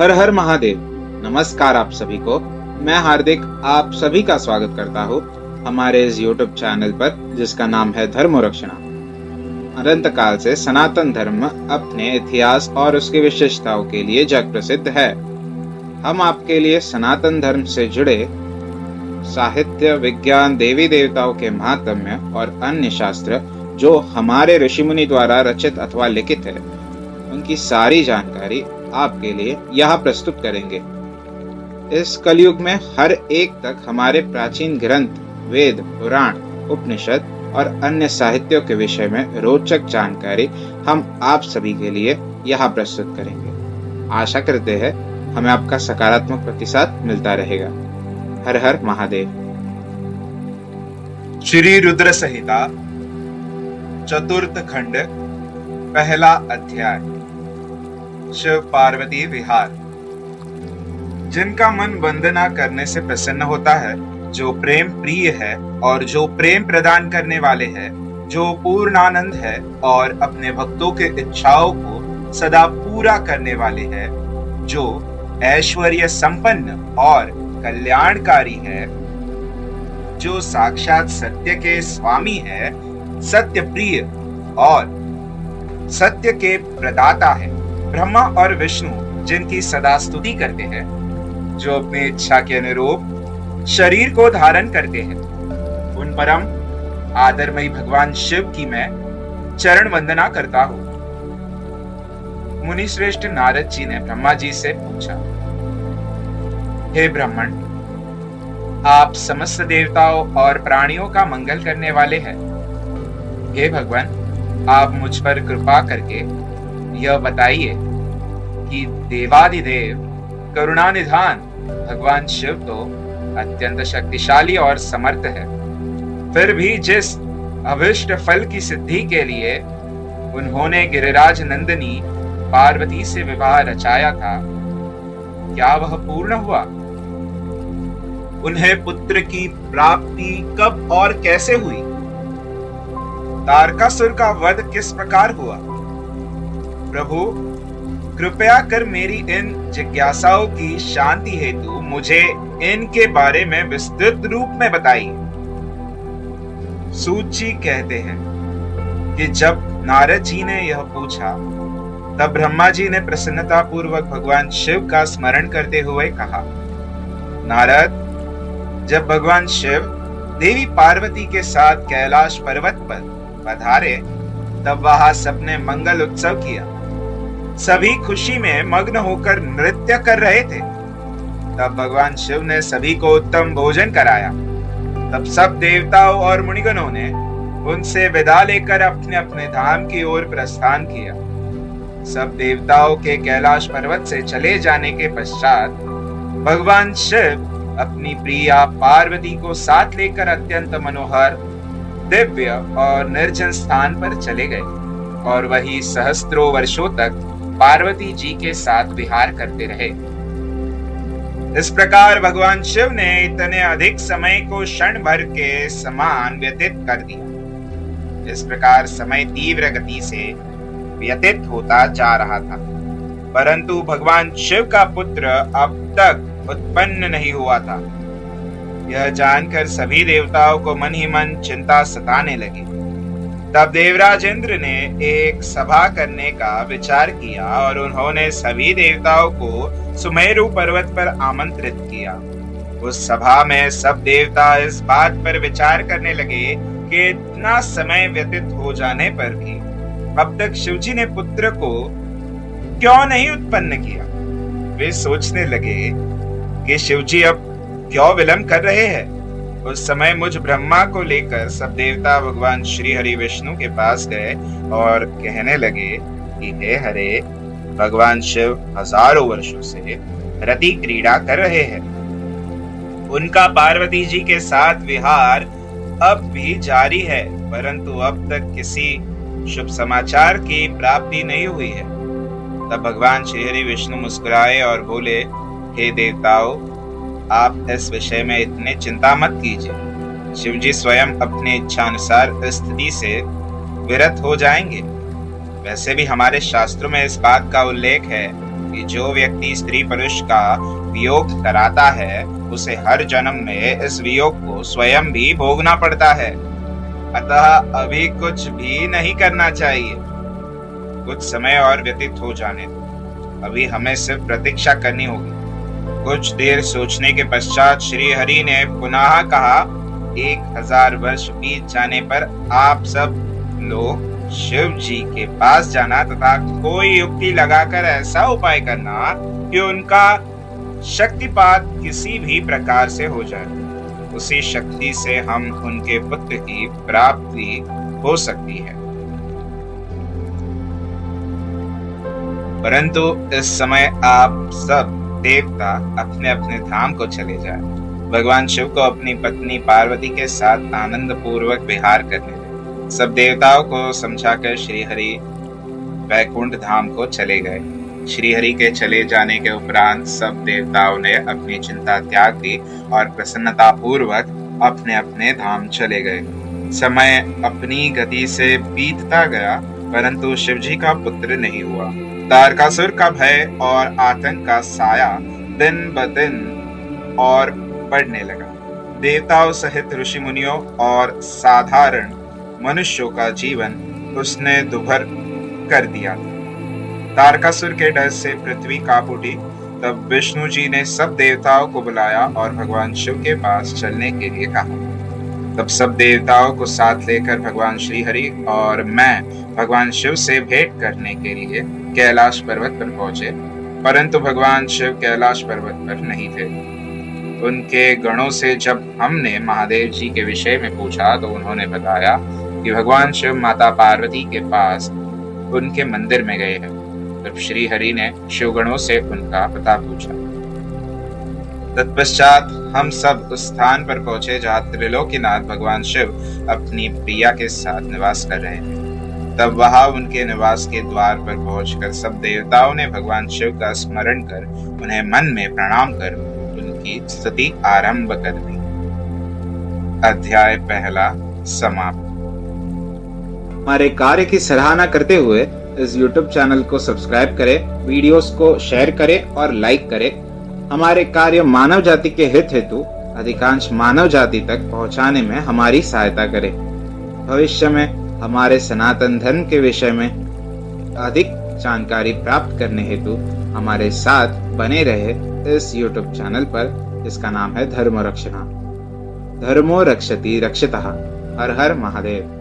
हर हर महादेव। नमस्कार आप सभी को। मैं हार्दिक आप सभी का स्वागत करता हूँ हमारे इस YouTube चैनल पर जिसका नाम है धर्म रक्षणा। अनंत काल से सनातन धर्म अपने इतिहास और उसकी विशेषताओं के लिए जग प्रसिद्ध है। हम आपके लिए सनातन धर्म से जुड़े साहित्य, विज्ञान, देवी देवताओं के महात्म्य और अन्य शास्त्र जो हमारे ऋषि मुनि द्वारा रचित अथवा लिखित है, उनकी सारी जानकारी आपके लिए यहाँ प्रस्तुत करेंगे। इस कलयुग में हर एक तक हमारे प्राचीन ग्रंथ, वेद, पुराण, उपनिषद और अन्य साहित्यों के विषय में रोचक जानकारी हम आप सभी के लिए यहाँ प्रस्तुत करेंगे। आशा करते हैं हमें आपका सकारात्मक प्रतिसाद मिलता रहेगा। हर हर महादेव। श्री रुद्र संहिता चतुर्थ खंड, पहला अध्याय, शिव पार्वती विहार। जिनका मन वंदना करने से प्रसन्न होता है, जो प्रेम प्रिय है और जो प्रेम प्रदान करने वाले हैं, जो पूर्णानंद है और अपने भक्तों के इच्छाओं को सदा पूरा करने वाले हैं, जो ऐश्वर्य संपन्न और कल्याणकारी है, जो साक्षात सत्य के स्वामी है, सत्य प्रिय और सत्य के प्रदाता है, ब्रह्मा और विष्णु जिनकी सदा स्तुति करते हैं, जो अपनी इच्छा के अनुरूप शरीर को धारण करते हैं, उन परम आदरमयी भगवान शिव की मैं चरण वंदना करता हूं। मुनि श्रेष्ठ नारद जी ने ब्रह्मा जी से पूछा, हे ब्राह्मण, आप समस्त देवताओं और प्राणियों का मंगल करने वाले हैं। हे भगवान, आप मुझ पर कृपा करके यह बताइए कि देवादिदेव करुणानिधान भगवान शिव तो अत्यंत शक्तिशाली और समर्थ है, फिर भी जिस अभिष्ट फल की सिद्धि के लिए उन्होंने गिरिराज नंदिनी पार्वती से विवाह रचाया था, क्या वह पूर्ण हुआ? उन्हें पुत्र की प्राप्ति कब और कैसे हुई? तारकासुर का वध किस प्रकार हुआ? प्रभु, कृपया कर मेरी इन जिज्ञासाओं की शांति हेतु मुझे इनके बारे में विस्तृत रूप में बताइए। सूत जी कहते हैं कि जब नारद जी ने यह पूछा, तब ब्रह्मा जी ने प्रसन्नता पूर्वक भगवान शिव का स्मरण करते हुए कहा, नारद, जब भगवान शिव देवी पार्वती के साथ कैलाश पर्वत पर पधारे, तब वहां सबने मंगल उत्सव किया। सभी खुशी में मग्न होकर नृत्य कर रहे थे। तब भगवान शिव ने सभी को उत्तम भोजन कराया। तब सब देवताओं और मुनिगणों ने उनसे विदा लेकर अपने अपने धाम की ओर प्रस्थान किया। सब देवताओं के कैलाश पर्वत से चले जाने के पश्चात भगवान शिव अपनी प्रिया पार्वती को साथ लेकर अत्यंत मनोहर, दिव्य और निर्जन स्थान पर चले गए और वही सहस्त्रों वर्षों तक पार्वती जी के साथ विहार करते रहे। इस प्रकार भगवान शिव ने इतने अधिक समय को क्षण भर के समान व्यतीत कर दिया। इस प्रकार समय तीव्र गति से व्यतीत होता जा रहा था, परंतु भगवान शिव का पुत्र अब तक उत्पन्न नहीं हुआ था। यह जानकर सभी देवताओं को मन ही मन चिंता सताने लगी। तब देवराज इंद्र ने एक सभा करने का विचार किया और उन्होंने सभी देवताओं को सुमेरु पर्वत पर आमंत्रित किया। उस सभा में सब देवता इस बात पर विचार करने लगे कि इतना समय व्यतीत हो जाने पर भी अब तक शिवजी ने पुत्र को क्यों नहीं उत्पन्न किया। वे सोचने लगे कि शिवजी अब क्यों विलंब कर रहे हैं। उस समय मुझ ब्रह्मा को लेकर सब देवता भगवान श्री हरि विष्णु के पास गए और कहने लगे कि हे हरे, भगवान शिव हजारों वर्षों से रति क्रीड़ा कर रहे हैं। उनका पार्वती जी के साथ विहार अब भी जारी है, परंतु अब तक किसी शुभ समाचार की प्राप्ति नहीं हुई है। तब भगवान श्री हरि विष्णु मुस्कुराए और बोले, हे देवताओं, आप इस विषय में इतने चिंता मत कीजिए। शिवजी स्वयं अपने इच्छानुसार स्थिति से विरत हो जाएंगे। वैसे भी हमारे शास्त्रों में इस बात का उल्लेख है कि जो व्यक्ति स्त्री पुरुष का वियोग कराता है उसे हर जन्म में इस वियोग को स्वयं भी भोगना पड़ता है। अतः अभी कुछ भी नहीं करना चाहिए। कुछ समय और व्यतीत हो जाने दो। अभी हमें सिर्फ प्रतीक्षा करनी होगी। कुछ देर सोचने के पश्चात श्री हरि ने पुनः कहा, 1000 वर्ष बीत जाने पर आप सब लोग शिव जी के पास जाना तथा कोई युक्ति लगाकर ऐसा उपाय करना कि उनका शक्तिपात किसी भी प्रकार से हो जाए। उसी शक्ति से हम उनके पुत्र की प्राप्ति हो सकती है। परंतु इस समय आप सब देवता अपने अपने धाम को चले जाए। भगवान शिव को अपनी पत्नी पार्वती के साथ आनंद पूर्वक विहार करने दें। सब देवताओं को समझाकर श्री हरि वैकुंठ धाम को चले गए। श्री हरि के चले जाने के उपरांत सब देवताओं ने अपनी चिंता त्याग दी और प्रसन्नता पूर्वक अपने अपने धाम चले गए। समय अपनी गति से बीतता गया, परंतु शिव जी का पुत्र नहीं हुआ। तारकासुर का भय और आतंक का साया दिन ब दिन और बढ़ने लगा। देवताओं सहित ऋषि मुनियों और साधारण मनुष्यों का जीवन उसने दुभर कर दिया। तारकासुर के डर से पृथ्वी कांप उठी। तब विष्णु जी ने सब देवताओं को बुलाया और भगवान शिव के पास चलने के लिए कहा। तब सब देवताओं को साथ लेकर भगवान श्री हरि और मैं भगवान शिव से भेंट करने के लिए कैलाश पर्वत पर पहुंचे, परंतु भगवान शिव कैलाश पर्वत पर नहीं थे। उनके गणों से जब हमने महादेव जी के विषय में पूछा तो उन्होंने बताया कि भगवान शिव माता पार्वती के पास उनके मंदिर में गए हैं। तब श्री हरि ने शिवगणों से उनका पता पूछा। तत्पश्चात हम सब उस स्थान पर पहुंचे जहाँ त्रिलोकीनाथ भगवान शिव अपनी प्रिया के साथ निवास कर रहे थे। तब वहां उनके निवास के द्वार पर पहुंचकर सब देवताओं ने भगवान शिव का स्मरण कर उन्हें मन में प्रणाम कर उनकी स्तुति आरंभ कर दी। अध्याय 1 समाप्त। हमारे कार्य की सराहना करते हुए इस YouTube चैनल को सब्सक्राइब करें, वीडियोस को शेयर करें और लाइक करें। हमारे कार्य मानव जाति के हित हेतु अधिकांश मानव जाति तक पहुंचाने में हमारी सहायता करें। भविष्य में हमारे सनातन धर्म के विषय में अधिक जानकारी प्राप्त करने हेतु हमारे साथ बने रहे इस YouTube चैनल पर, जिसका नाम है धर्म रक्षणा। धर्मो रक्षति रक्षितः। हर हर महादेव।